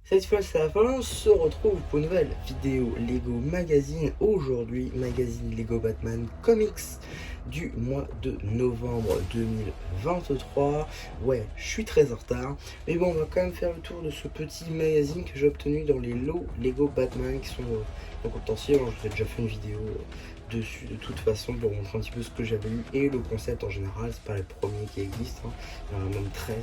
Cette fois c'est la fin, on se retrouve pour une nouvelle vidéo Lego Magazine. Aujourd'hui, magazine Lego Batman Comics du mois de novembre 2023. Ouais, je suis très en retard, mais bon, on va quand même faire le tour de ce petit magazine que j'ai obtenu dans les lots Lego Batman qui sont en potentiel. J'ai déjà fait une vidéo dessus de toute façon pour montrer un petit peu ce que j'avais eu et le concept en général. C'est pas les premiers qui existent, hein. Il y en a même 13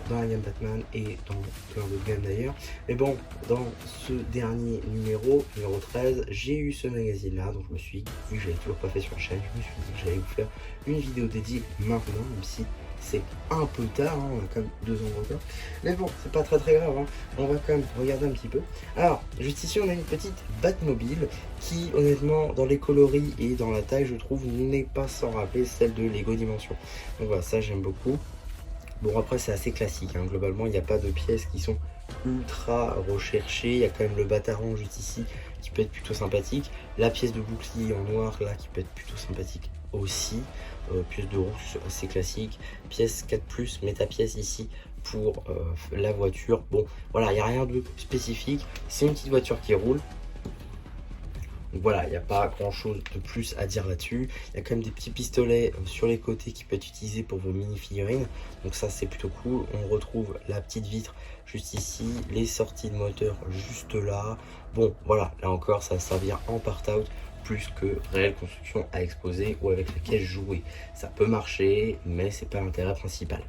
dans la gamme Batman et dans plein d'autres gammes d'ailleurs. Mais bon, dans ce dernier numéro 13, j'ai eu ce magazine là, donc je me suis dit, vu que je l'avais toujours pas fait sur la chaîne, je me suis dit que j'allais vous faire une vidéo dédiée maintenant, même si c'est un peu tard, hein, on a quand même 2 ans de retard. Mais bon, c'est pas très grave, hein. On va quand même regarder un petit peu. Alors, juste ici, on a une petite Batmobile qui, honnêtement, dans les coloris et dans la taille, je trouve, n'est pas sans rappeler celle de Lego Dimension. Donc voilà, ça j'aime beaucoup. Bon, après, c'est assez classique, hein. Globalement, il n'y a pas de pièces qui sont ultra recherchées. Il y a quand même le Batarang juste ici qui peut être plutôt sympathique. La pièce de bouclier en noir là qui peut être plutôt sympathique aussi. Pièce de roue assez classique. Pièce 4+, méta-pièce ici pour la voiture. Bon, voilà, il n'y a rien de spécifique. C'est une petite voiture qui roule. Donc voilà, il n'y a pas grand chose de plus à dire là-dessus. Il y a quand même des petits pistolets sur les côtés qui peuvent être utilisés pour vos mini-figurines. Donc ça, c'est plutôt cool. On retrouve la petite vitre juste ici, les sorties de moteur juste là. Bon, voilà, là encore, ça va servir en part-out plus que réelle construction à exposer ou avec laquelle jouer. Ça peut marcher, mais c'est pas l'intérêt principal.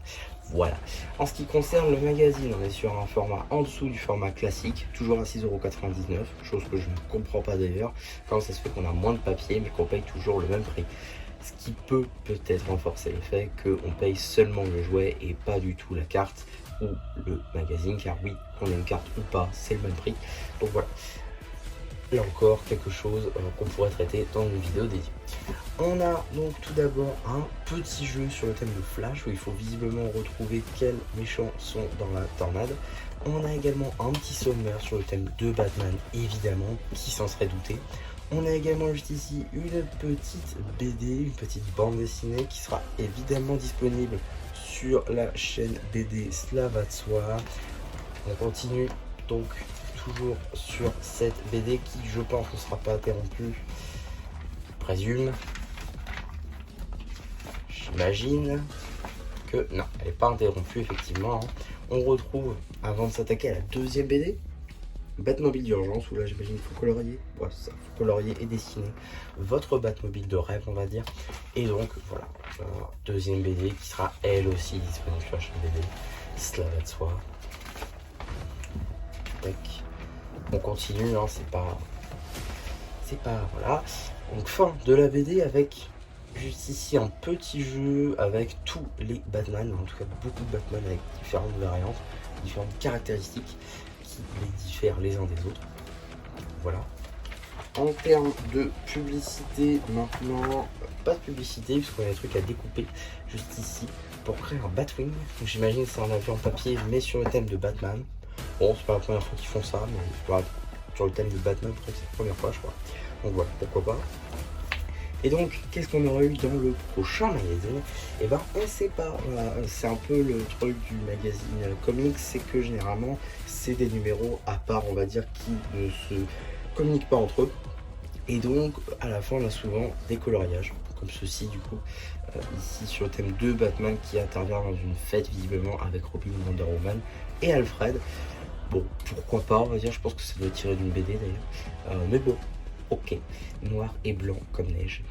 Voilà. En ce qui concerne le magazine, on est sur un format en dessous du format classique, toujours à 6,99 €, chose que je ne comprends pas d'ailleurs. Comment ça se fait qu'on a moins de papier mais qu'on paye toujours le même prix? Ce qui peut peut-être renforcer le fait qu'on paye seulement le jouet et pas du tout la carte ou le magazine, car oui, qu'on ait une carte ou pas, c'est le même prix. Donc voilà. Là encore, quelque chose qu'on pourrait traiter dans une vidéo dédiée. On a donc tout d'abord un petit jeu sur le thème de Flash où il faut visiblement retrouver quels méchants sont dans la tornade. On a également un petit sommaire sur le thème de Batman, évidemment, qui s'en serait douté. On a également juste ici une petite BD, une petite bande dessinée qui sera évidemment disponible sur la chaîne BD Slava de Soir. On continue donc toujours sur cette BD qui, je pense, ne sera pas interrompue. Je présume. J'imagine que non, elle n'est pas interrompue, effectivement. On retrouve, avant de s'attaquer à la deuxième BD, Batmobile d'urgence, où là j'imagine qu'il faut colorier. Ouais, ça, faut colorier et dessiner votre Batmobile de rêve, on va dire. Et donc voilà, deuxième BD qui sera elle aussi disponible sur la chaîne BD. Cela va de soi. Tac. On continue, hein, c'est pas voilà. Donc fin de la BD avec juste ici un petit jeu avec tous les Batman, en tout cas beaucoup de Batman avec différentes variantes, différentes caractéristiques qui les diffèrent les uns des autres. Voilà. En termes de publicité maintenant, pas de publicité puisqu'on a des trucs à découper juste ici pour créer un Batwing. Donc j'imagine que c'est un avion en papier mais sur le thème de Batman. Bon, c'est pas la première fois qu'ils font ça, mais voilà, sur le thème de Batman, c'est la première fois je crois. Donc voilà, pourquoi pas. Et donc, qu'est-ce qu'on aurait eu dans le prochain magazine? Et ben, on sait pas. Voilà, c'est un peu le truc du magazine comics, c'est que généralement, c'est des numéros à part, on va dire, qui ne se communiquent pas entre eux. Et donc, à la fin, on a souvent des coloriages, comme ceci, du coup, ici sur le thème de Batman qui intervient dans une fête, visiblement, avec Robin, Wonder Woman et Alfred. Bon, pourquoi pas, on va dire, je pense que ça doit tirer d'une BD d'ailleurs. Mais bon, ok, noir et blanc comme neige.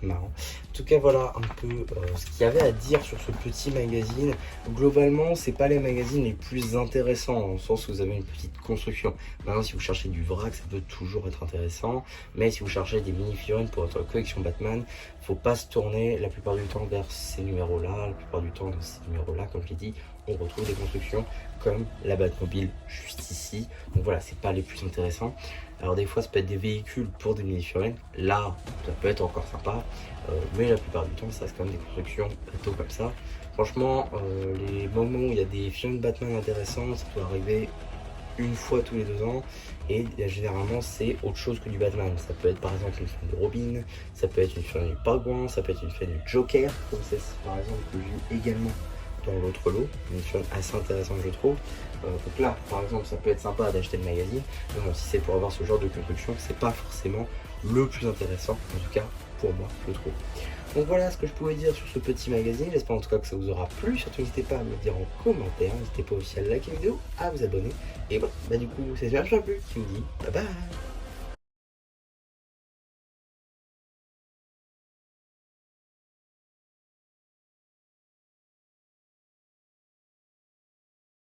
Marrant. En tout cas, voilà un peu ce qu'il y avait à dire sur ce petit magazine. Globalement, c'est pas les magazines les plus intéressants, dans le sens où vous avez une petite construction. Maintenant, si vous cherchez du vrac, ça peut toujours être intéressant. Mais si vous cherchez des mini-figurines pour votre collection Batman, faut pas se tourner la plupart du temps vers ces numéros-là. La plupart du temps, dans ces numéros-là, comme je l'ai dit, on retrouve des constructions comme la Batmobile juste ici. Donc voilà, c'est pas les plus intéressants. Alors des fois ça peut être des véhicules pour des mini-figurines, là ça peut être encore sympa, mais la plupart du temps ça reste quand même des constructions bateaux comme ça. Franchement, les moments où il y a des films de Batman intéressants, ça peut arriver une fois tous les 2 ans, et généralement c'est autre chose que du Batman. Ça peut être par exemple une film de Robin, ça peut être une film du Pingouin, ça peut être une film du Joker, comme c'est par exemple que j'ai eu également dans l'autre lot, une édition assez intéressante je trouve. Donc là par exemple ça peut être sympa d'acheter le magazine, mais bon, si c'est pour avoir ce genre de construction, c'est pas forcément le plus intéressant, en tout cas pour moi je trouve. Donc voilà ce que je pouvais dire sur ce petit magazine, j'espère en tout cas que ça vous aura plu, surtout n'hésitez pas à me le dire en commentaire, n'hésitez pas aussi à liker la vidéo, à vous abonner, et bon, bah du coup c'est Super Champu qui vous dit bye bye.